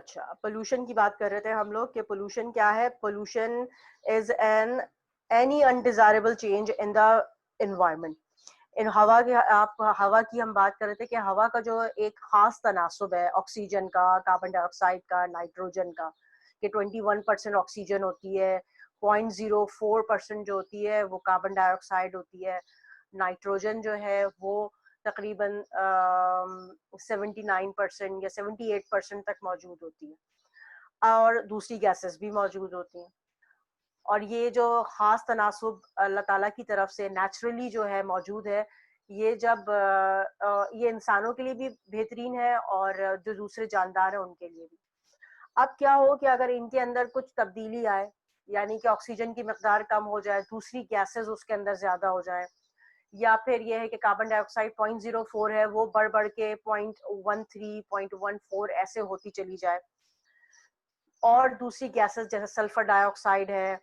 अच्छा, पोल्यूशन की बात कर रहे थे हम लोग कि पोल्यूशन क्या है। Pollution is an any undesirable change in the environment. इन हवा के आप हवा की हम बात कर रहे थे कि हवा का जो एक खास तनासुब है ऑक्सीजन का, कार्बन डाइऑक्साइड का, नाइट्रोजन का, कि 21% ऑक्सीजन होती है, 0.04% जो होती है वो कार्बन डाइऑक्साइड होती है, नाइट्रोजन जो है वो तकरीबन 79% या 78% तक मौजूद होती है, और दूसरी गैसेस भी मौजूद होती हैं। और ये जो खास तनासुब अल्लाह ताला की तरफ से नेचुरली जो है मौजूद है, ये जब ये इंसानों के लिए भी बेहतरीन है और जो दूसरे जानदार हैं उनके लिए भी। अब क्या हो कि अगर इनके अंदर कुछ तब्दीली आए, यानी कि ऑक्सीजन की मकदार कम हो जाए, दूसरी गैसेस उसके अंदर ज्यादा हो जाए, या फिर ये है कि कार्बन डाइऑक्साइड 0.04 है वो बढ़ बढ़ के 0.13 0.14 ऐसे होती चली जाए, और दूसरी गैसेस जैसे सल्फर डाइऑक्साइड है,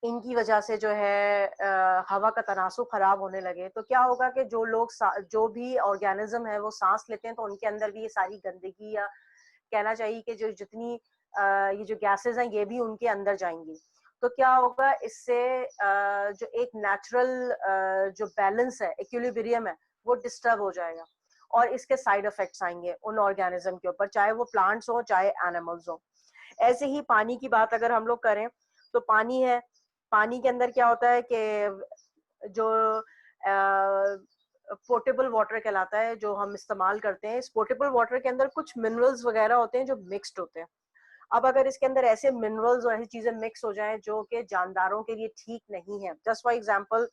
इनकी वजह से जो है हवा का तनासुब खराब होने लगे, तो क्या होगा कि जो लोग जो भी ऑर्गेनिज्म है वो सांस लेते हैं तो उनके अंदर भी ये सारी गंदगी, या कहना चाहिए कि जो जितनी ये जो गैसेस हैं ये भी उनके अंदर जाएंगी। तो क्या होगा इससे जो एक नेचुरल जो बैलेंस है, इक्विलिब्रियम है, वो डिस्टर्ब हो जाएगा, और इसके साइड इफेक्ट्स आएंगे उन ऑर्गेनिज्म के ऊपर, चाहे वो प्लांट्स हो चाहे एनिमल्स हो। ऐसे ही पानी की बात अगर हम लोग करें तो पानी है, पानी के अंदर क्या होता है कि जो पोर्टेबल वाटर कहलाता है जो हम इस्तेमाल करते हैं, इस पोर्टेबल वाटर के अंदर कुछ मिनरल्स वगैरह होते हैं जो मिक्स्ड होते हैं। अब अगर इसके अंदर ऐसे मिनरल्स और ऐसी चीजें मिक्स हो जाएं जो कि जानदारों के लिए ठीक नहीं है, जस्ट फॉर एग्जांपल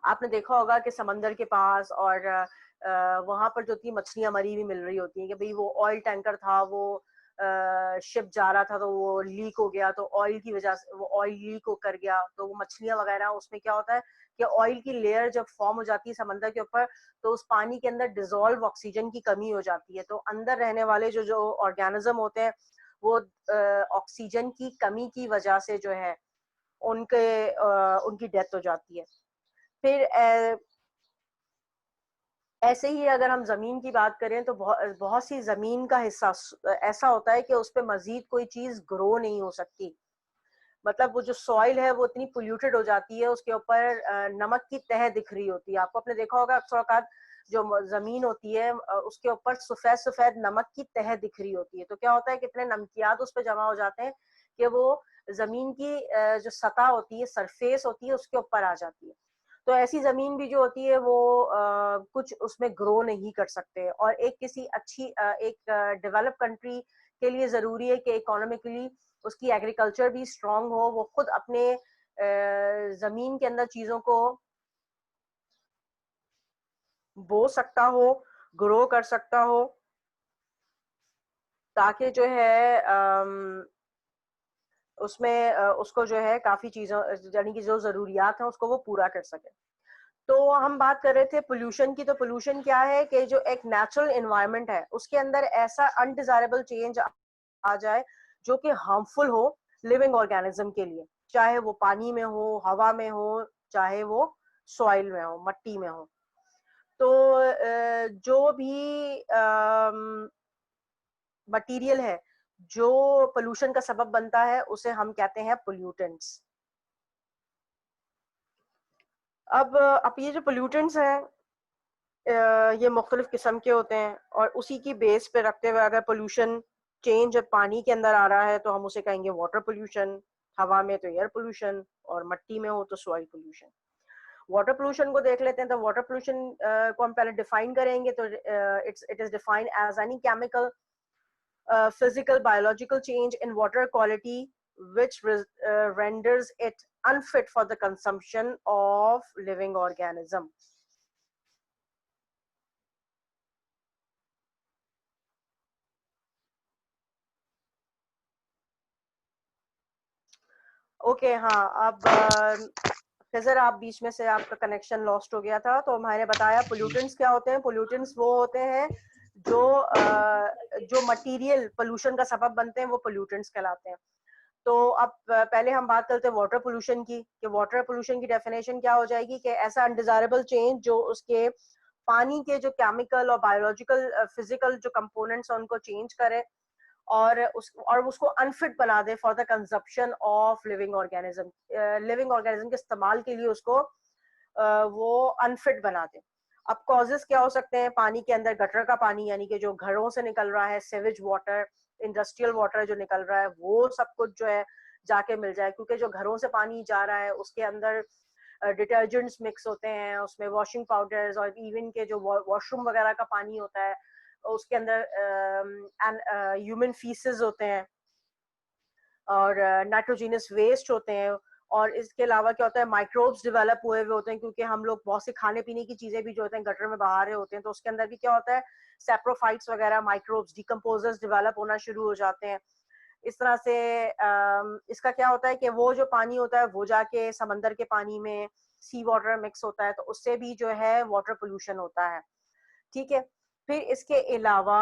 आपने देखा होगा कि समंदर के पास और वहां पर जो थी मछलियां मरी हुई मिल रही होती हैं कि भाई वो ऑयल टैंकर था, वो शिप जा रहा था तो वो लीक हो गया, तो ऑयल की वजह से वो ऑयल लीक कर गया, तो वो मछलियां वगैरह उसमें क्या होता है कि ऑयल की लेयर जब फॉर्म हो जाती है समंदर के ऊपर, तो उस पानी के अंदर डिजोल्व ऑक्सीजन की कमी हो जाती है, तो अंदर रहने वाले जो जो ऑर्गेनिज्म होते हैं वो ऑक्सीजन की कमी की वजह से जो है उनके उनकी डेथ हो जाती है। फिर ऐसे ही अगर हम जमीन की बात करें तो बहुत बहुत सी जमीन का हिस्सा ऐसा होता है कि उस पर मजीद कोई चीज ग्रो नहीं हो सकती। मतलब वो जो सॉइल है वो इतनी पोल्यूटेड हो जाती है, उसके ऊपर नमक की तह दिख रही होती है। आपको आपने देखा होगा अक्सर औकात जो जमीन होती है उसके ऊपर सफेद सफेद नमक की तह दिख रही होती है, तो क्या होता है कितने नमकियात उस पर जमा हो जाते हैं कि वो जमीन की जो सतह होती है, सरफेस होती है, उसके ऊपर आ जाती है। तो ऐसी जमीन भी जो होती है वो कुछ उसमें ग्रो नहीं कर सकते, और एक किसी अच्छी एक डेवलप कंट्री के लिए जरूरी है कि इकोनॉमिकली उसकी एग्रीकल्चर भी स्ट्रांग हो, वो खुद अपने जमीन के अंदर चीजों को बो सकता हो, ग्रो कर सकता हो, ताकि जो है उसमें उसको जो है काफी चीजों यानी कि जो जरूरियात हैं उसको वो पूरा कर सके। तो हम बात कर रहे थे पोल्यूशन की, तो पोल्यूशन क्या है कि जो एक नेचुरल एनवायरनमेंट है उसके अंदर ऐसा अनडिजायरेबल चेंज आ जाए जो कि हार्मफुल हो लिविंग ऑर्गेनिज्म के लिए, चाहे वो पानी में हो, हवा में हो, चाहे वो सॉइल में हो, मट्टी में हो। तो जो भी मटेरियल है जो पोल्यूशन का सबब बनता है उसे हम कहते हैं पोल्यूटेंट्स। अब ये जो पोल्यूटेंट्स हैं ये मुख्तलिफ किस्म के होते हैं, और उसी की बेस पे रखते हुए अगर पोल्यूशन चेंज पानी के अंदर आ रहा है तो हम उसे कहेंगे वाटर पोल्यूशन, हवा में तो एयर पोल्यूशन, और मट्टी में हो तो सॉइल पोल्यूशन। वाटर पोल्यूशन को देख लेते हैं, तो वाटर पोल्यूशन को हम पहले डिफाइन करेंगे, तो it is defined as any chemical physical biological change in water quality which renders it unfit for the consumption of living organism. Okay, हाँ। अब फिजर आप बीच में से आपका कनेक्शन लॉस्ट हो गया था, तो मैंने बताया पोल्यूटेंट्स क्या होते हैं। पोल्यूटेंट्स वो होते हैं जो जो मटेरियल पोल्यूशन का सबब बनते हैं, वो पोल्यूटेंट्स कहलाते हैं। तो अब पहले हम बात करते हैं वाटर पोल्यूशन की, कि वाटर पोल्यूशन की डेफिनेशन क्या हो जाएगी कि ऐसा अनडिजायरेबल चेंज जो उसके पानी के जो केमिकल और बायोलॉजिकल फिजिकल जो कंपोनेंट्स हैं उनको चेंज करे और उसको अनफिट बना दे for the consumption of living organism के इस्तेमाल के लिए उसको वो अनफिट बना दे। अब कॉजेस क्या हो सकते हैं? पानी के अंदर गटर का पानी यानी कि जो घरों से निकल रहा है, सेवेज वाटर, इंडस्ट्रियल वाटर जो निकल रहा है, वो सब कुछ जो है जाके मिल जाए, क्योंकि जो घरों से पानी जा रहा है उसके अंदर डिटर्जेंट्स मिक्स होते हैं, उसमें वॉशिंग पाउडर्स और इवन के जो वॉशरूम वगैरह का पानी होता है उसके अंदर ह्यूमन फीसेस होते हैं और नाइट्रोजीनस वेस्ट होते हैं। और इसके अलावा क्या होता है, माइक्रोब्स डेवलप हुए हुए होते हैं, क्योंकि हम लोग बहुत से खाने पीने की चीजें भी जो होते हैं गटर में बहा रहे होते हैं, तो उसके अंदर भी क्या होता है, सेप्रोफाइट्स वगैरह, माइक्रोब्स, डिकम्पोजर्स डेवलप होना शुरू हो जाते हैं। इस तरह से इसका क्या होता है कि वो जो पानी होता है वो जाके समंदर के पानी में सी वाटर मिक्स होता है, तो उससे भी जो है वाटर पोल्यूशन होता है। ठीक है। फिर इसके अलावा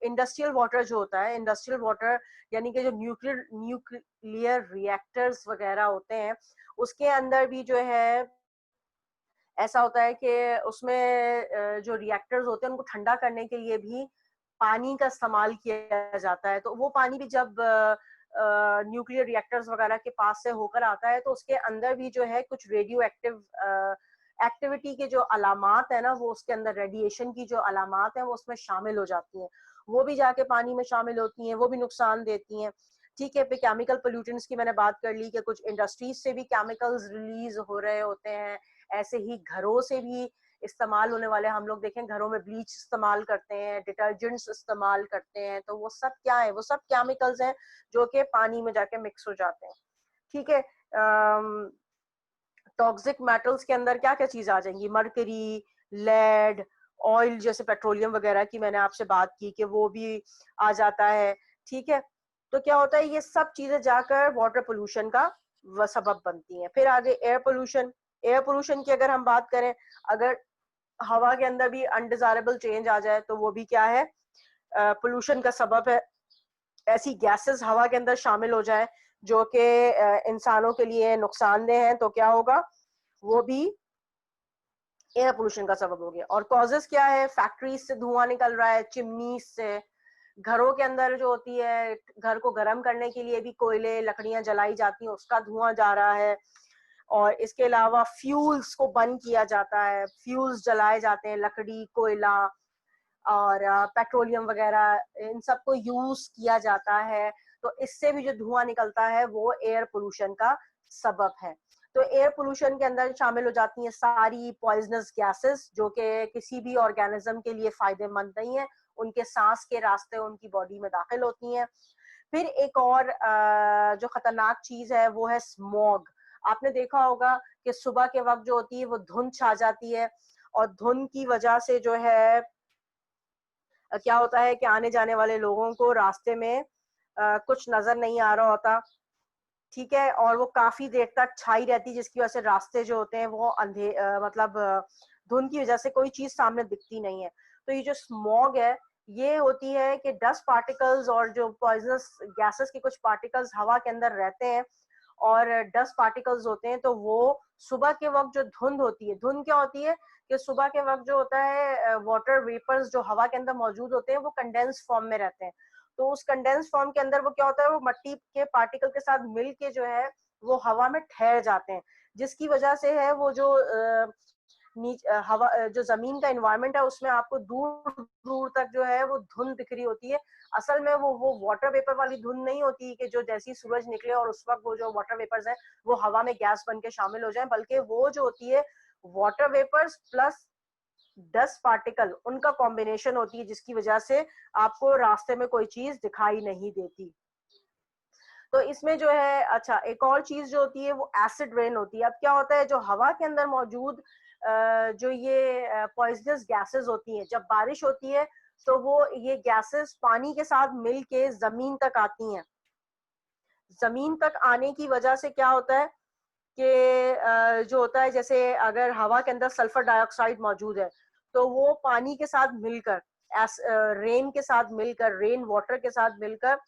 इंडस्ट्रियल वाटर जो होता है, इंडस्ट्रियल वाटर यानी कि जो न्यूक्लियर रिएक्टर्स वगैरह होते हैं, उसके अंदर भी जो है ऐसा होता है कि उसमें जो रिएक्टर्स होते हैं उनको ठंडा करने के लिए भी पानी का इस्तेमाल किया जाता है। तो वो पानी भी जब न्यूक्लियर रिएक्टर्स वगैरह के पास से होकर आता है तो उसके अंदर भी जो है कुछ रेडियो एक्टिव एक्टिविटी के जो अलामात है ना, वो उसके अंदर रेडिएशन की जो अलामात है वो उसमें शामिल हो जाती हैं, वो भी जाके पानी में शामिल होती हैं, वो भी नुकसान देती हैं। ठीक है। फिर केमिकल पोल्यूटेंट्स की मैंने बात कर ली कि कुछ इंडस्ट्रीज से भी केमिकल्स रिलीज हो रहे होते हैं, ऐसे ही घरों से भी इस्तेमाल होने वाले, हम लोग देखें घरों में ब्लीच इस्तेमाल करते हैं, डिटर्जेंट्स इस्तेमाल करते हैं, तो वो सब क्या है, वो सब केमिकल्स हैं जो कि पानी में जाके मिक्स हो जाते हैं। ठीक है। टॉक्सिक मेटल्स के अंदर क्या क्या चीज आ जाएंगी? मरकरी, लेड, ऑयल जैसे पेट्रोलियम वगैरह की मैंने आपसे बात की कि वो भी आ जाता है। ठीक है। तो क्या होता है, ये सब चीजें जाकर वाटर पोल्यूशन का सबब बनती हैं। फिर आगे एयर पोल्यूशन। एयर पोल्यूशन की अगर हम बात करें, अगर हवा के अंदर भी अनडिजायरेबल चेंज आ जाए तो वो भी क्या है, पोल्यूशन का सबब है। ऐसी गैसेस हवा के अंदर शामिल हो जाए जो कि इंसानों के लिए नुकसानदेह हैं, तो क्या होगा, वो भी एयर पोल्यूशन का सबब हो गया। और कॉजेस क्या है? फैक्ट्रीज से धुआं निकल रहा है, चिमनी से, घरों के अंदर जो होती है, घर को गर्म करने के लिए भी कोयले लकड़ियां जलाई जाती हैं, उसका धुआं जा रहा है। और इसके अलावा फ्यूल्स को बंद किया जाता है, फ्यूल्स जलाए जाते हैं, लकड़ी, कोयला और पेट्रोलियम वगैरह, इन सबको यूज किया जाता है, तो इससे भी जो धुआं निकलता है वो एयर पोल्यूशन का सबब है। तो एयर पोल्यूशन के अंदर शामिल हो जाती हैं सारी पॉइजनस गैसेस जो कि किसी भी ऑर्गेनिज्म के लिए फायदेमंद नहीं है, उनके सांस के रास्ते उनकी बॉडी में दाखिल होती हैं। फिर एक और जो खतरनाक चीज है वो है स्मॉग। आपने देखा होगा कि सुबह के वक्त जो होती है वो धुंध छा जाती है, और धुंध की वजह से जो है क्या होता है कि आने जाने वाले लोगों को रास्ते में कुछ नजर नहीं आ रहा होता। ठीक है। और वो काफी देर तक छाई रहती है, जिसकी वजह से रास्ते जो होते हैं वो मतलब धुंध की वजह से कोई चीज सामने दिखती नहीं है। तो ये जो स्मॉग है ये होती है कि डस्ट पार्टिकल्स और जो पॉइजनस गैसेस के कुछ पार्टिकल्स हवा के अंदर रहते हैं और डस्ट पार्टिकल्स होते हैं, तो वो सुबह के वक्त जो धुंध होती है, धुंध क्या होती है कि सुबह के वक्त जो होता है वाटर वेपर्स जो हवा के अंदर मौजूद होते हैं वो कंडेंस फॉर्म में रहते हैं। तो उस कंडेंस फॉर्म के अंदर वो क्या होता है, वो मिट्टी के पार्टिकल के साथ मिल के जो है वो हवा में ठहर जाते हैं, जिसकी वजह से है वो जो हवा जो जमीन का एनवायरनमेंट है उसमें आपको दूर दूर तक जो है वो धुंध दिख रही होती है। असल में वो वाटर वेपर वाली धुंध नहीं होती कि जो जैसे ही सूरज निकले और उस वक्त वो जो वाटर वेपर्स है वो हवा में गैस बन के शामिल हो जाए, बल्कि वो जो होती है water vapours plus dust particle, उनका कॉम्बिनेशन होती है, जिसकी वजह से आपको रास्ते में कोई चीज दिखाई नहीं देती। तो इसमें जो है, अच्छा एक और चीज जो होती है वो एसिड रेन होती है। अब क्या होता है, जो हवा के अंदर मौजूद जो ये पॉइजनस गैसेस होती हैं, जब बारिश होती है तो वो ये गैसेस पानी के साथ मिल के जमीन तक आती हैं। जमीन तक आने की वजह से क्या होता है कि जो होता है, जैसे अगर हवा के अंदर सल्फर डाइऑक्साइड मौजूद है तो वो पानी के साथ मिलकर, रेन के साथ मिलकर, रेन वाटर के साथ मिलकर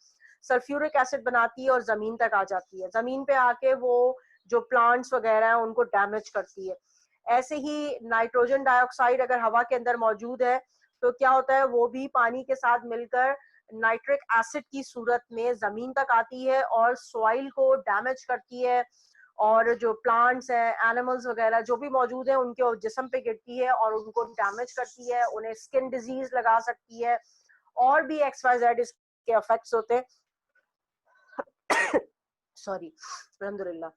सल्फ्यूरिक एसिड बनाती है और जमीन तक आ जाती है। जमीन पे आके वो जो प्लांट्स वगैरह हैं उनको डैमेज करती है। ऐसे ही नाइट्रोजन डाइऑक्साइड अगर हवा के अंदर मौजूद है तो क्या होता है, वो भी पानी के साथ मिलकर नाइट्रिक एसिड की सूरत में जमीन तक आती है और सॉइल को डैमेज करती है, और जो प्लांट्स हैं, एनिमल्स वगैरह जो भी मौजूद है उनके जिस्म पे गिरती है और उनको डैमेज करती है, उन्हें स्किन डिजीज लगा सकती है, और भी XYZ इसके इफेक्ट्स होते हैं। सॉरी, अल्हम्दुलिल्लाह।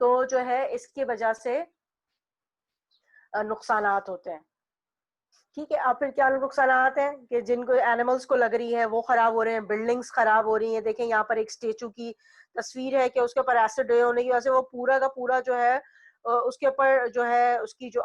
तो जो है इसकी वजह से नुकसानात होते हैं। ठीक है, अब फिर क्या नुकसानात हैं कि जिनको एनिमल्स को लग रही है वो खराब हो रहे हैं, बिल्डिंग्स खराब हो रही हैं। देखें यहाँ पर एक स्टेचू की तस्वीर है कि उसके ऊपर एसिड रेन होने की वजह से वो पूरा का पूरा जो है उसके ऊपर जो है उसकी जो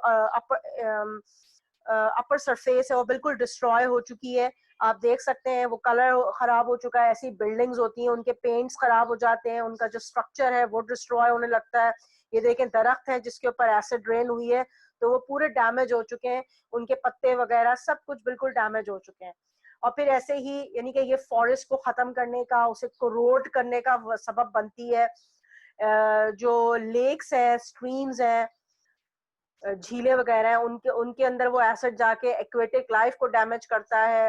अपर सरफेस है वो बिल्कुल डिस्ट्रॉय हो चुकी है। आप देख सकते हैं वो कलर खराब हो चुका है। ऐसी बिल्डिंग्स होती हैं उनके पेंट्स खराब हो जाते हैं, उनका जो स्ट्रक्चर है वो डिस्ट्रॉय होने लगता है। ये देखें दरख्त है जिसके ऊपर एसिड रेन हुई है तो वो पूरे डैमेज हो चुके हैं, उनके पत्ते वगैरह सब कुछ बिल्कुल डैमेज हो चुके हैं। और फिर ऐसे ही यानी कि ये फॉरेस्ट को खत्म करने का, उसे कोरोड करने का सबब बनती है। जो लेक्स हैं, स्ट्रीम्स हैं, झीलें वगैरह हैं, उनके उनके अंदर वो एसिड जाके एक्वेटिक लाइफ को डैमेज करता है।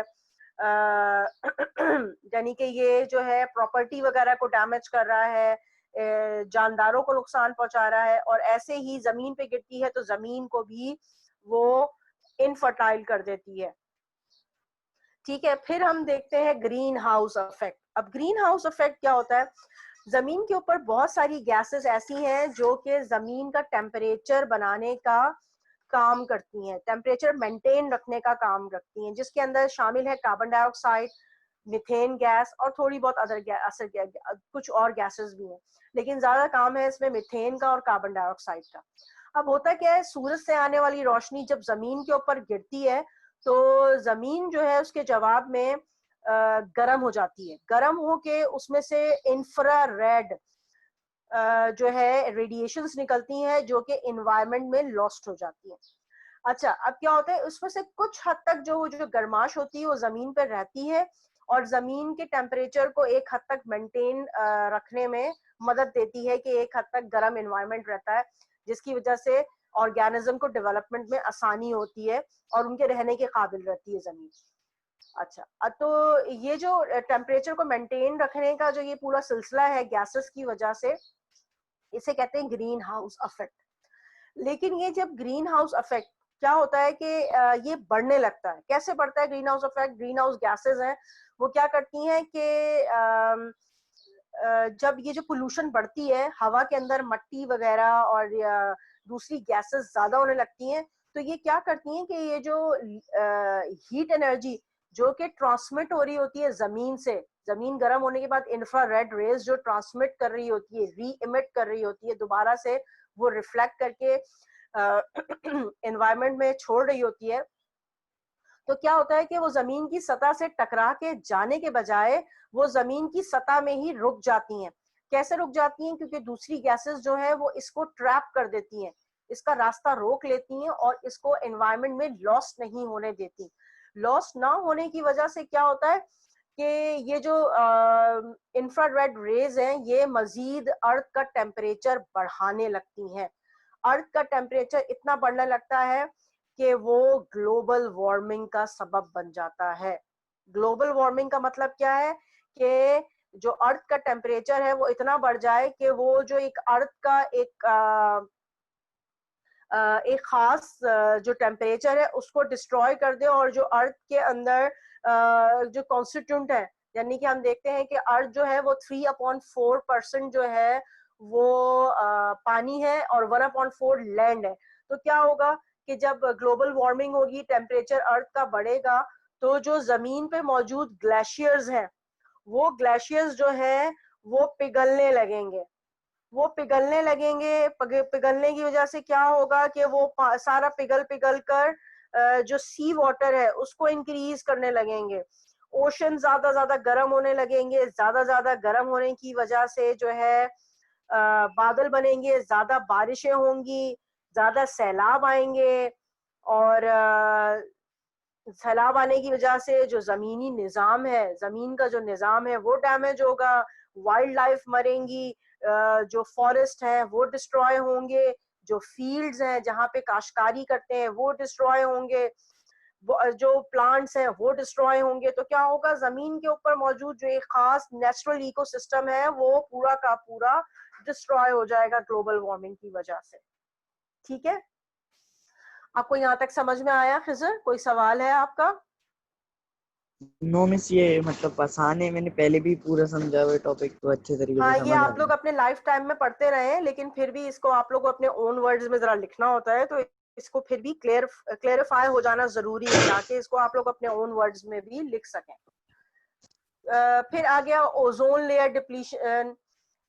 यानी कि ये जो है प्रॉपर्टी वगैरह को डैमेज कर रहा है, जानदारों को नुकसान पहुंचा रहा है, और ऐसे ही जमीन पे गिरती है तो जमीन को भी वो इनफर्टाइल कर देती है। ठीक है, फिर हम देखते हैं ग्रीन हाउस इफेक्ट। अब ग्रीन हाउस इफेक्ट क्या होता है? जमीन के ऊपर बहुत सारी गैसेस ऐसी हैं जो कि जमीन का टेम्परेचर बनाने का काम करती हैं, टेम्परेचर मेंटेन रखने का काम रखती हैं, जिसके अंदर शामिल है कार्बन डाइऑक्साइड, मीथेन गैस और थोड़ी बहुत अदर कुछ और गैसेस भी हैं, लेकिन ज्यादा काम है इसमें मीथेन का और कार्बन डाइऑक्साइड का। अब होता क्या है, सूरज से आने वाली रोशनी जब जमीन के ऊपर गिरती है तो जमीन जो है उसके जवाब में गर्म हो जाती है। गर्म होके उसमें से इंफ्रारेड जो है रेडिएशंस निकलती हैं जो कि एनवायरनमेंट में लॉस्ट हो जाती हैं। अच्छा, अब क्या होता है, उसमें से कुछ हद तक जो गर्माश होती है वो जमीन पर रहती है और जमीन के टेम्परेचर को एक हद तक मेंटेन रखने में मदद देती है कि एक हद तक गर्म एनवायरनमेंट रहता है, जिसकी वजह से ऑर्गेनिज्म को डेवलपमेंट में आसानी होती है और उनके रहने के काबिल रहती है जमीन। अच्छा, तो ये जो टेम्परेचर को मेंटेन रखने का जो ये पूरा सिलसिला है गैसेस की वजह से, इसे कहते हैं ग्रीन हाउस इफेक्ट। लेकिन ये जब ग्रीन हाउस इफेक्ट क्या होता है कि ये बढ़ने लगता है। कैसे बढ़ता है green house effect? Green house gases हैं वो क्या करती हैं कि जब ये जो पोल्यूशन बढ़ती है, हवा के अंदर मट्टी वगैरह और दूसरी गैसेस ज्यादा होने लगती हैं, तो ये क्या करती हैं कि ये जो हीट एनर्जी जो कि ट्रांसमिट हो रही होती है जमीन से, जमीन गर्म होने के बाद इंफ्रारेड रेज जो ट्रांसमिट कर रही होती है, री इमिट कर रही होती है, दोबारा से वो रिफ्लेक्ट करके एनवायरनमेंट में छोड़ रही होती है, तो क्या होता है कि वो जमीन की सतह से टकरा के जाने के बजाय वो जमीन की सतह में ही रुक जाती हैं। कैसे रुक जाती हैं? क्योंकि दूसरी गैसेस जो है वो इसको ट्रैप कर देती हैं, इसका रास्ता रोक लेती हैं और इसको एनवायरनमेंट में लॉस्ट नहीं होने देती। लॉस्ट ना होने की वजह से क्या होता है कि ये जो इंफ्रारेड रेज हैं ये मजीद अर्थ का टेम्परेचर बढ़ाने लगती हैं। अर्थ का टेम्परेचर इतना बढ़ने लगता है कि वो ग्लोबल वार्मिंग का सबब बन जाता है। ग्लोबल वार्मिंग का मतलब क्या है कि जो अर्थ का टेम्परेचर है वो इतना बढ़ जाए कि वो जो एक अर्थ का एक खास जो टेम्परेचर है उसको डिस्ट्रॉय कर दे, और जो अर्थ के अंदर जो कॉन्स्टिट्यूंट है, यानी कि हम देखते हैं कि अर्थ जो है वो 3/4% जो है वो पानी है और 1/4 लैंड है। तो क्या होगा कि जब ग्लोबल वार्मिंग होगी, टेम्परेचर अर्थ का बढ़ेगा, तो जो जमीन पे मौजूद ग्लेशियर्स हैं वो ग्लेशियर्स जो है वो पिघलने लगेंगे। वो पिघलने लगेंगे, पिघलने की वजह से क्या होगा कि वो सारा पिघल पिघल कर जो सी वाटर है उसको इंक्रीज करने लगेंगे। ओशन ज्यादा गर्म होने लगेंगे, ज्यादा गर्म होने की वजह से जो है बादल बनेंगे, ज्यादा बारिशें होंगी, ज्यादा सैलाब आएंगे, और सैलाब आने की वजह से जो जमीनी निजाम है, जमीन का जो निजाम है वो डैमेज होगा, वाइल्ड लाइफ मरेंगी, जो फॉरेस्ट है वो डिस्ट्रॉय होंगे, जो फील्ड्स हैं जहाँ पे काश्तकारी करते हैं वो डिस्ट्रॉय होंगे, जो प्लांट्स हैं वो डिस्ट्रॉय होंगे, तो क्या होगा, जमीन के ऊपर मौजूद जो एक खास नेचुरल इकोसिस्टम है वो पूरा का पूरा डिस्ट्रॉय हो जाएगा ग्लोबल वार्मिंग की वजह से। ठीक है, आपको यहाँ तक समझ में आया खिजर? कोई सवाल है आपका? नो मिस, ये मतलब आसान है, मैंने पहले भी पूरा समझा हुआ टॉपिक, तो अच्छे तरीके से हाँ, ये समझ आ आप लोग गया। अपने लाइफ टाइम में पढ़ते रहे हैं, लेकिन फिर भी इसको आप लोग को अपने ओन वर्ड्स में जरा लिखना होता है, तो इसको फिर भी क्लेरिफाई हो जाना जरूरी है ताकि इसको आप लोग अपने ओन वर्ड्स में भी लिख सकें। फिर आ गया ओजोन लेयर डिप्लीशन।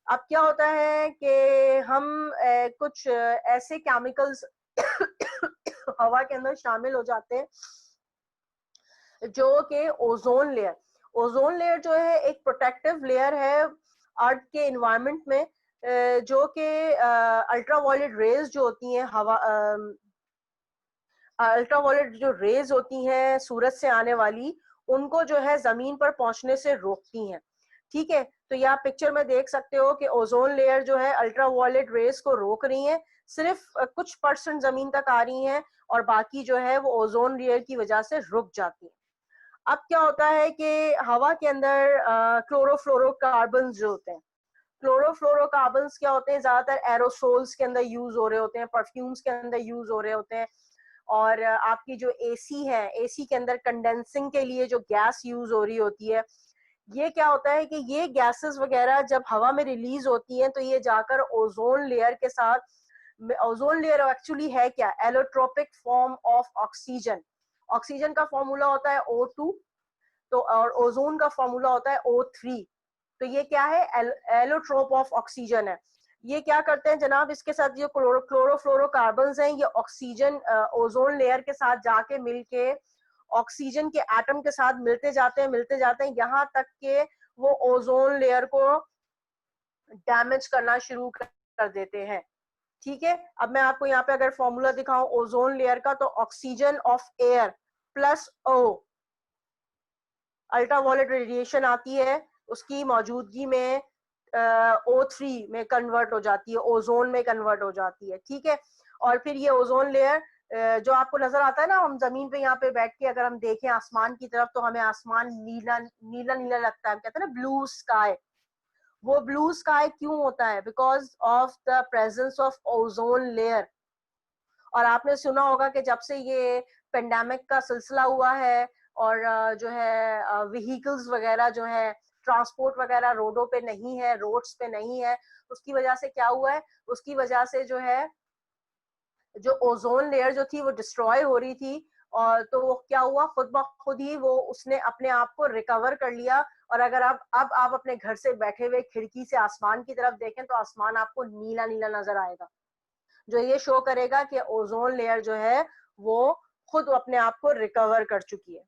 अब क्या होता है कि हम कुछ ऐसे केमिकल्स हवा के अंदर शामिल हो जाते हैं जो कि ओजोन लेयर जो है एक प्रोटेक्टिव लेयर है अर्थ के एनवायरनमेंट में, जो कि अल्ट्रावायलेट रेज जो होती हैं, हवा अल्ट्रावायलेट जो रेज होती हैं सूरज से आने वाली, उनको जो है जमीन पर पहुंचने से रोकती हैं। ठीक है, तो ये आप पिक्चर में देख सकते हो कि ओजोन लेयर जो है अल्ट्रावायलेट रेज को रोक रही है, सिर्फ कुछ परसेंट जमीन तक आ रही हैं और बाकी जो है वो ओजोन लेयर की वजह से रुक जाती है। अब क्या होता है कि हवा के अंदर क्लोरोफ्लोरोकार्बन जो होते हैं, क्लोरोफ्लोरोकार्बन्स क्या होते हैं, ज्यादातर एरोसोल्स के अंदर यूज हो रहे होते हैं, परफ्यूम्स के अंदर यूज हो रहे होते हैं, और आपकी जो एसी है, एसी के अंदर कंडेंसिंग के लिए जो गैस यूज हो रही होती है, ये क्या होता है कि ये गैसेस वगैरह जब हवा में रिलीज होती हैं तो ये जाकर ओजोन लेयर के साथ, ओजोन लेयर एक्चुअली है क्या, allotropic form of oxygen. Oxygen का फॉर्मूला होता है O2, तो और ओजोन का फॉर्मूला होता है O3। तो ये क्या है, एलोट्रोप ऑफ ऑक्सीजन है। ये क्या करते हैं जनाब, इसके साथ जो क्लोरोफ्लोरोकार्बन्स हैं, ये ऑक्सीजन ओजोन लेयर के साथ जाके मिलके ऑक्सीजन के एटम के साथ मिलते जाते हैं यहाँ तक के वो ओजोन लेयर को डैमेज करना शुरू कर देते हैं। ठीक है, अब मैं आपको यहाँ पे अगर फॉर्मूला दिखाऊं ओजोन लेयर का, तो oxygen of air plus O, ultraviolet radiation आती है, उसकी मौजूदगी में O3 में कन्वर्ट हो जाती है, ओजोन में कन्वर्ट हो जाती है। ठीक है, और फिर ये ओजोन लेयर जो आपको नजर आता है ना, हम जमीन पे यहाँ पे बैठ के अगर हम देखें आसमान की तरफ तो हमें आसमान नीला नीला नीला लगता है, हम कहते हैं ना ब्लू स्काई। वो ब्लू स्काई क्यों होता है, because of the presence of ozone layer. और आपने सुना होगा कि जब से ये पेंडेमिक का सिलसिला हुआ है और जो है व्हीकल्स वगैरह जो है, ट्रांसपोर्ट वगैरह रोडों पे नहीं है, रोड्स पे नहीं है, उसकी वजह से क्या हुआ है, उसकी वजह से जो है जो ओजोन लेयर जो थी वो डिस्ट्रॉय हो रही थी, और तो वो क्या हुआ, खुद ब खुद ही वो उसने अपने आप को रिकवर कर लिया। और अगर आप अपने घर से बैठे हुए खिड़की से आसमान की तरफ देखें तो आसमान आपको नीला नीला नजर आएगा, जो ये शो करेगा कि ओजोन लेयर जो है वो खुद अपने आप को रिकवर कर चुकी है।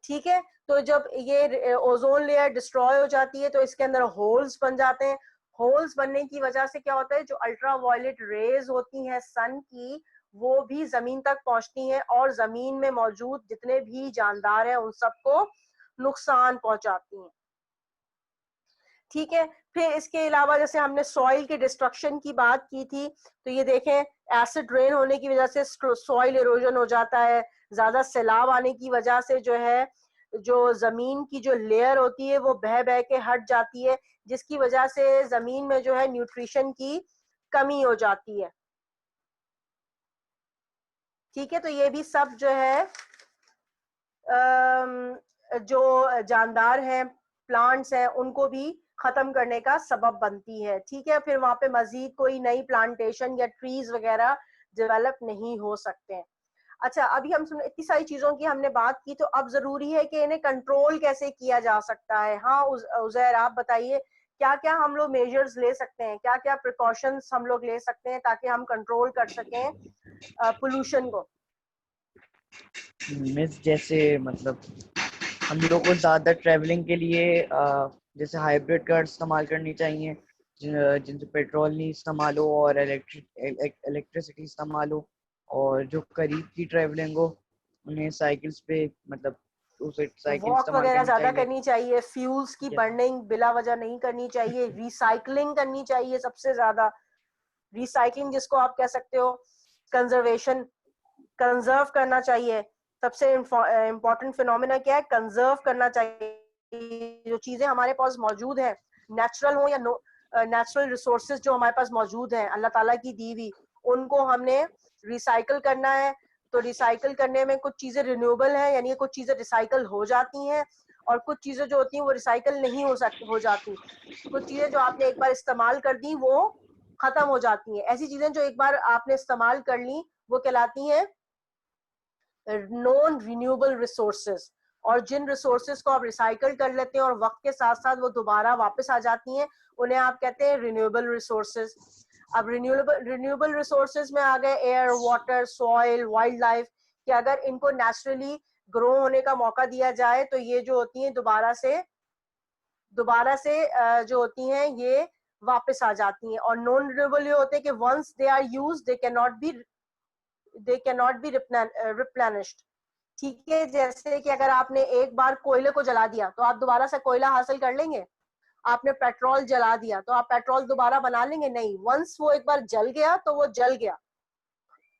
ठीक है, तो जब ये ओजोन लेयर डिस्ट्रॉय हो जाती है तो इसके अंदर होल्स बन जाते हैं। होल्स बनने की वजह से क्या होता है, जो अल्ट्रावायलेट रेज होती हैं सन की, वो भी जमीन तक पहुंचती हैं और जमीन में मौजूद जितने भी जानदार हैं उन सबको नुकसान पहुंचाती हैं। ठीक है, फिर इसके अलावा जैसे हमने सॉइल के डिस्ट्रक्शन की बात की थी, तो ये देखें एसिड रेन होने की वजह से सॉइल इरोजन हो जाता है, ज्यादा सैलाब आने की वजह से जो है जो जमीन की जो लेयर होती है वो बह बह के हट जाती है, जिसकी वजह से जमीन में जो है न्यूट्रिशन की कमी हो जाती है। ठीक है, तो ये भी सब जो है जो जानदार हैं, प्लांट्स हैं, उनको भी खत्म करने का सबब बनती है। ठीक है, फिर वहां पे मजीद कोई नई प्लांटेशन या ट्रीज वगैरह डेवलप नहीं हो सकते हैं। अच्छा, अभी हम सुन इतनी सारी चीजों की हमने बात की, तो अब जरूरी है कि इन्हें कंट्रोल कैसे किया जा सकता है। हाँ उजैर, आप बताइए क्या क्या हम लोग मेजर्स ले सकते हैं, क्या क्या प्रिकॉशंस हम लोग ले सकते हैं ताकि हम कंट्रोल कर सकें पोल्यूशन को। मिस जैसे मतलब हम लोग को ज़्यादा ट्रैवलिंग के लिए जैसे हाइब्रिड कार इस्तेमाल करनी चाहिए, जिनसे पेट्रोल नहीं इस्तेमाल हो और इलेक्ट्रिसिटी इस्तेमाल हो, और जो करीब की ट्रैवलिंग हो उन्हें साइकिल्स पे मतलब उसे साइकिल वॉक इस्तेमाल वगैरह करनी ज्यादा चाहिए। करनी चाहिए, फ्यूल्स की या बर्निंग बिला वजह नहीं करनी चाहिए, रिसाइकलिंग करनी चाहिए सबसे ज्यादा। रिसाइकलिंग जिसको आप कह सकते हो, कंजर्वेशन, कंजर्व करना चाहिए। सबसे इम्पोर्टेंट फिनोमेना क्या है, कंजर्व करना चाहिए। जो चीजें हमारे पास मौजूद है, नेचुरल हो या नेचुरल रिसोर्सेज जो हमारे पास मौजूद है अल्लाह ताला की दी हुई, उनको हमने रिसाइकल करना है। तो रिसाइकल करने में कुछ चीजें रिन्यूएबल है, यानी कुछ चीजें रिसाइकल हो जाती हैं, और कुछ चीजें जो होती हैं वो रिसाइकल नहीं हो जाती। कुछ चीजें जो आपने एक बार इस्तेमाल कर दी वो खत्म हो जाती हैं। ऐसी चीजें जो एक बार आपने इस्तेमाल कर ली वो कहलाती हैं नॉन रिन्यूएबल रिसोर्सेज। और जिन रिसोर्सेज को आप रिसाइकल कर लेते हैं और वक्त के साथ साथ वो दोबारा वापस आ जाती हैं, उन्हें आप कहते हैं रिन्यूएबल रिसोर्सेज। अब रिन्यूएबल रिसोर्सेज में आ गए air, water, soil, wild life, कि अगर इनको नेचुरली ग्रो होने का मौका दिया जाए तो ये जो होती हैं दोबारा से जो होती हैं ये वापस आ जाती हैं। और नॉन रिन्यूएबल ये होते हैं कि once they are used they can not be replenished. ठीक है, जैसे कि अगर आपने एक बार कोयले को जला दिया तो आप दोबारा से कोयला हासिल कर लेंगे? आपने पेट्रोल जला दिया तो आप पेट्रोल दोबारा बना लेंगे? नहीं। वंस वो एक बार जल गया तो वो जल गया,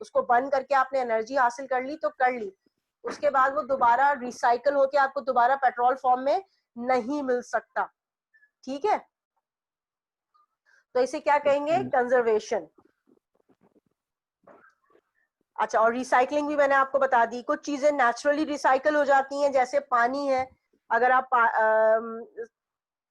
उसको बंद करके आपने एनर्जी हासिल कर ली तो कर ली, उसके बाद वो दोबारा रिसाइकल होके आपको दोबारा पेट्रोल फॉर्म में नहीं मिल सकता। ठीक है, तो इसे क्या कहेंगे, कंजर्वेशन। अच्छा, और रिसाइकलिंग भी मैंने आपको बता दी। कुछ चीजें नेचुरली रिसाइकल हो जाती हैं, जैसे पानी है। अगर आप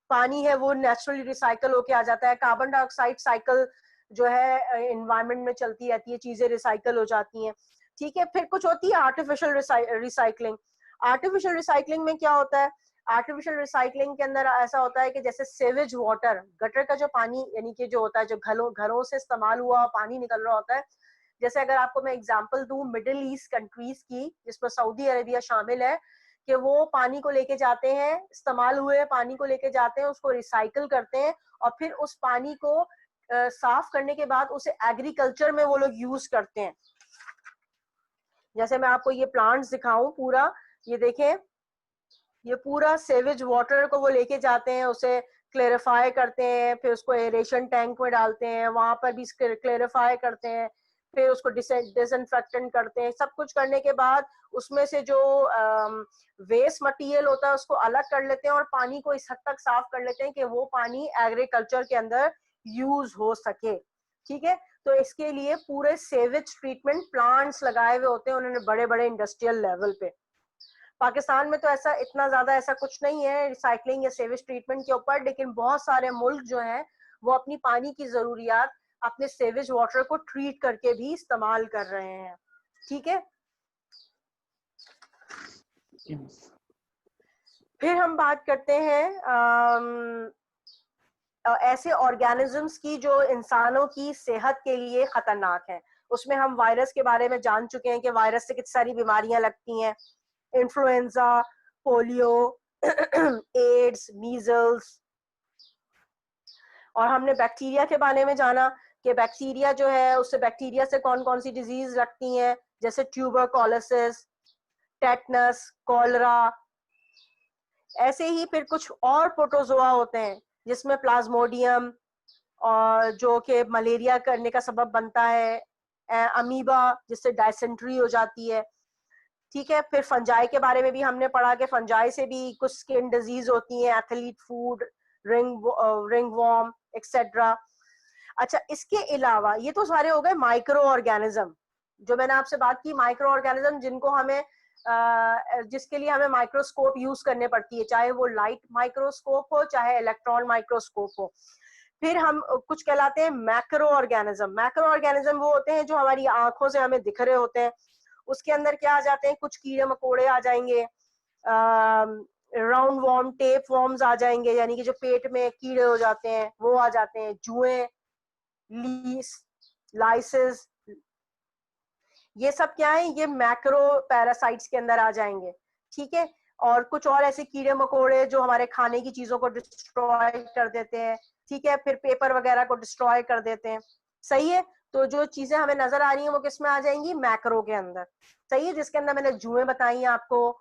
पानी है वो नेचुरली रिसाइकल होके आ जाता है। कार्बन डाइऑक्साइड साइकिल जो है एनवायरनमेंट में चलती रहती है, चीजें रिसाइकल हो जाती हैं। ठीक है, फिर कुछ होती है आर्टिफिशियल रिसाइकलिंग। आर्टिफिशियल रिसाइकलिंग में क्या होता है, आर्टिफिशियल रिसाइकलिंग के अंदर ऐसा होता है कि जैसे सेवेज वाटर, गटर का जो पानी, यानी कि जो होता है, जो घरों से इस्तेमाल हुआ पानी निकल रहा होता है। जैसे अगर आपको मैं एग्जांपल दूं मिडिल ईस्ट कंट्रीज की, जिसमें सऊदी अरेबिया शामिल है, कि वो पानी को लेके जाते हैं, इस्तेमाल हुए पानी को लेके जाते हैं, उसको रिसाइकल करते हैं, और फिर उस पानी को साफ करने के बाद उसे एग्रीकल्चर में वो लोग यूज करते हैं। जैसे मैं आपको ये प्लांट्स दिखाऊं पूरा, ये देखें, ये पूरा सेवेज वाटर को वो लेके जाते हैं, उसे क्लेरिफाई करते हैं, फिर उसको एरेशन टैंक में डालते हैं, वहां पर भी क्लेरिफाई करते हैं, फिर उसको डिसइंफेक्टेंट करते हैं। सब कुछ करने के बाद उसमें से जो वेस्ट मटेरियल होता है उसको अलग कर लेते हैं, और पानी को इस हद तक साफ कर लेते हैं कि वो पानी एग्रीकल्चर के अंदर यूज हो सके। ठीक है, तो इसके लिए पूरे सेवेज ट्रीटमेंट प्लांट्स लगाए हुए होते हैं उन्होंने बड़े बड़े इंडस्ट्रियल लेवल पे। पाकिस्तान में तो ऐसा इतना ज्यादा ऐसा कुछ नहीं है रिसाइकलिंग या सेवेज ट्रीटमेंट के ऊपर, लेकिन बहुत सारे मुल्क जो हैं वो अपनी पानी की जरूरियात अपने सेवेज वाटर को ट्रीट करके भी इस्तेमाल कर रहे हैं। ठीक है, फिर हम बात करते हैं ऐसे ऑर्गेनिजम्स की जो इंसानों की सेहत के लिए खतरनाक है। उसमें हम वायरस के बारे में जान चुके हैं कि वायरस से कितनी सारी बीमारियां लगती हैं, इन्फ्लुएंजा, पोलियो, एड्स, मीजल्स। और हमने बैक्टीरिया के बारे में जाना कि बैक्टीरिया जो है उससे बैक्टीरिया से कौन कौन सी डिजीज लगती हैं, जैसे ट्यूबरकुलोसिस, टेटनस, कॉलरा। ऐसे ही फिर कुछ और प्रोटोजोआ होते हैं जिसमें प्लाज्मोडियम, और जो कि मलेरिया करने का सबब बनता है, अमीबा जिससे डायसेंट्री हो जाती है। ठीक है, फिर फंजाई के बारे में भी हमने पढ़ा कि फंजाई से भी कुछ स्किन डिजीज होती है, athlete foot, ringworm etcetera. अच्छा, इसके अलावा ये तो सारे हो गए माइक्रो ऑर्गेनिज्म, जो मैंने आपसे बात की, माइक्रो ऑर्गेनिज्म जिनको हमें जिसके लिए हमें माइक्रोस्कोप यूज करने पड़ती है, चाहे वो लाइट माइक्रोस्कोप हो चाहे इलेक्ट्रॉन माइक्रोस्कोप हो। फिर हम कुछ कहलाते हैं मैक्रो ऑर्गेनिज्म। मैक्रो ऑर्गेनिज्म वो होते हैं जो हमारी आंखों से हमें दिख रहे होते हैं। उसके अंदर क्या आ जाते हैं, कुछ कीड़े मकोड़े आ जाएंगे, राउंड वॉर्म, टेप वॉर्म्स आ जाएंगे, यानी कि जो पेट में कीड़े हो जाते हैं वो आ जाते हैं, जुएं, लीस, लाइसिस, ये सब क्या है, ये मैक्रो पैरासाइट्स के अंदर आ जाएंगे। ठीक है, और कुछ और ऐसे कीड़े मकोड़े जो हमारे खाने की चीजों को डिस्ट्रॉय कर देते हैं। ठीक है, फिर पेपर वगैरह को डिस्ट्रॉय कर देते हैं। सही है, तो जो चीजें हमें नजर आ रही हैं वो किस में आ जाएंगी, मैक्रो के अंदर। सही है, जिसके अंदर मैंने जुएं बताई हैं आपको।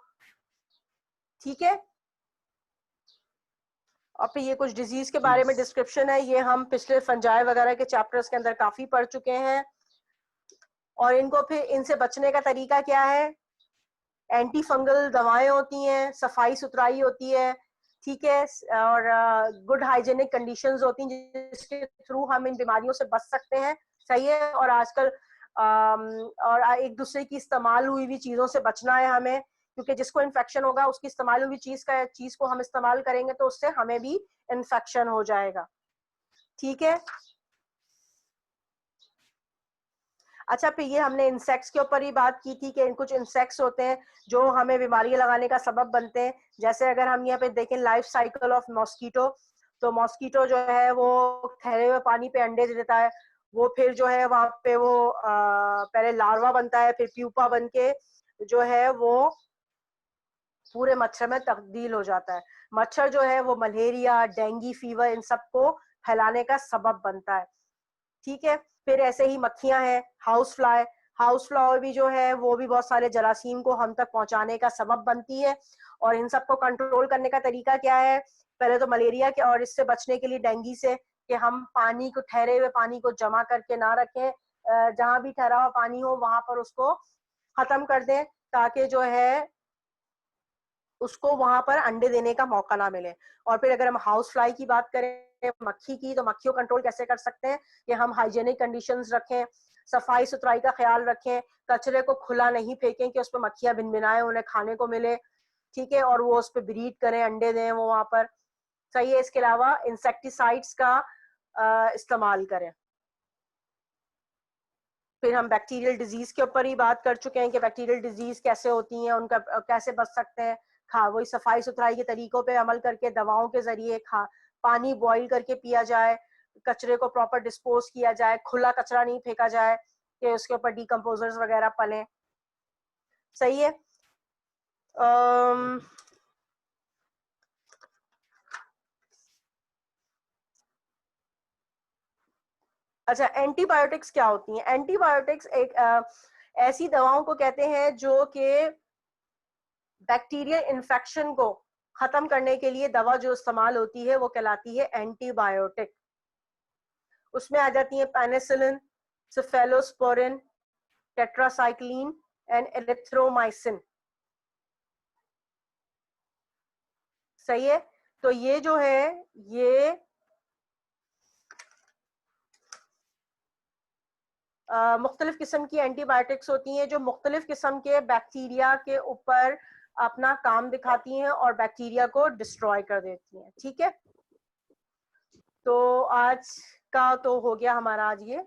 ठीक है, और फिर ये कुछ डिजीज के बारे में डिस्क्रिप्शन है, ये हम पिछले फंजाई वगैरह के चैप्टर्स के अंदर काफी पढ़ चुके हैं। और इनको फिर इनसे बचने का तरीका क्या है, एंटी फंगल दवाएं होती हैं, सफाई सुथराई होती है, ठीक है, और गुड हाइजेनिक कंडीशंस होती हैं जिसके थ्रू हम इन बीमारियों से बच सकते हैं, सही है। और आजकल और एक दूसरे की इस्तेमाल हुई हुई चीजों से बचना है हमें, क्योंकि जिसको इन्फेक्शन होगा उसकी इस्तेमाल हुई चीज को हम इस्तेमाल करेंगे तो उससे हमें भी इन्फेक्शन हो जाएगा, ठीक है। अच्छा, फिर ये हमने इंसेक्ट्स के ऊपर ही बात की थी कि कुछ इंसेक्ट्स होते हैं जो हमें बीमारियां लगाने का सबब बनते हैं। जैसे अगर हम यहाँ पे देखें लाइफ साइकिल ऑफ मॉस्किटो, तो मॉस्किटो जो है वो ठहरे हुए पानी पे अंडे देता है, वो फिर जो है वहां पे वो पहले लार्वा बनता है, फिर प्यूपा बन के जो है वो पूरे मच्छर में तब्दील हो जाता है। मच्छर जो है वो मलेरिया, डेंगू फीवर इन सबको फैलाने का सबब बनता है, ठीक है। फिर ऐसे ही मक्खियां हैं, हाउस फ्लाई, हाउस फ्लावर भी जो है वो भी बहुत सारे जरासीम को हम तक पहुंचाने का सबब बनती है। और इन सबको कंट्रोल करने का तरीका क्या है, पहले तो मलेरिया के और इससे बचने के लिए डेंगू से, कि हम पानी को, ठहरे हुए पानी को जमा करके ना रखें, जहां भी ठहरा हुआ पानी हो वहां पर उसको खत्म कर दें, ताकि जो है उसको वहां पर अंडे देने का मौका ना मिले। और फिर अगर हम हाउस फ्लाई की बात करें, मक्खी की, तो मक्खियों कंट्रोल कैसे कर सकते हैं कि हम हाइजेनिक कंडीशंस रखें, सफाई सुथराई का ख्याल रखें, कचरे को खुला नहीं फेंकें कि उस पर मक्खियां भिनभिनाएं, उन्हें खाने को मिले, ठीक है, और वो उस पर ब्रीड करें, अंडे दें वो वहां पर, सही है। इसके अलावा इंसेक्टिसाइड्स का इस्तेमाल करें। फिर हम बैक्टीरियल डिजीज के ऊपर ही बात कर चुके हैं कि बैक्टीरियल डिजीज कैसे होती हैं, उनका कैसे बच सकते हैं। वही सफाई सुथराई के तरीकों पे अमल करके, दवाओं के जरिए, पानी बॉईल करके पिया जाए, कचरे को प्रॉपर डिस्पोज किया जाए, खुला कचरा नहीं फेंका जाए कि उसके ऊपर डिकम्पोजर्स वगैरह पलें, सही है। अच्छा, एंटीबायोटिक्स क्या होती हैं? एंटीबायोटिक्स एक ऐसी दवाओं को कहते हैं जो कि बैक्टीरियल इन्फेक्शन को खत्म करने के लिए दवा जो इस्तेमाल होती है वो कहलाती है एंटीबायोटिक। उसमें आ जाती है penicillin, cephalosporin, tetracycline and erythromycin, सही है। तो ये जो है ये मुख्तलिफ किस्म की एंटीबायोटिक्स होती हैं जो मुख्तलिफ किस्म के बैक्टीरिया के ऊपर अपना काम दिखाती हैं और बैक्टीरिया को डिस्ट्रॉय कर देती हैं, ठीक है। तो आज का तो हो गया हमारा आज ये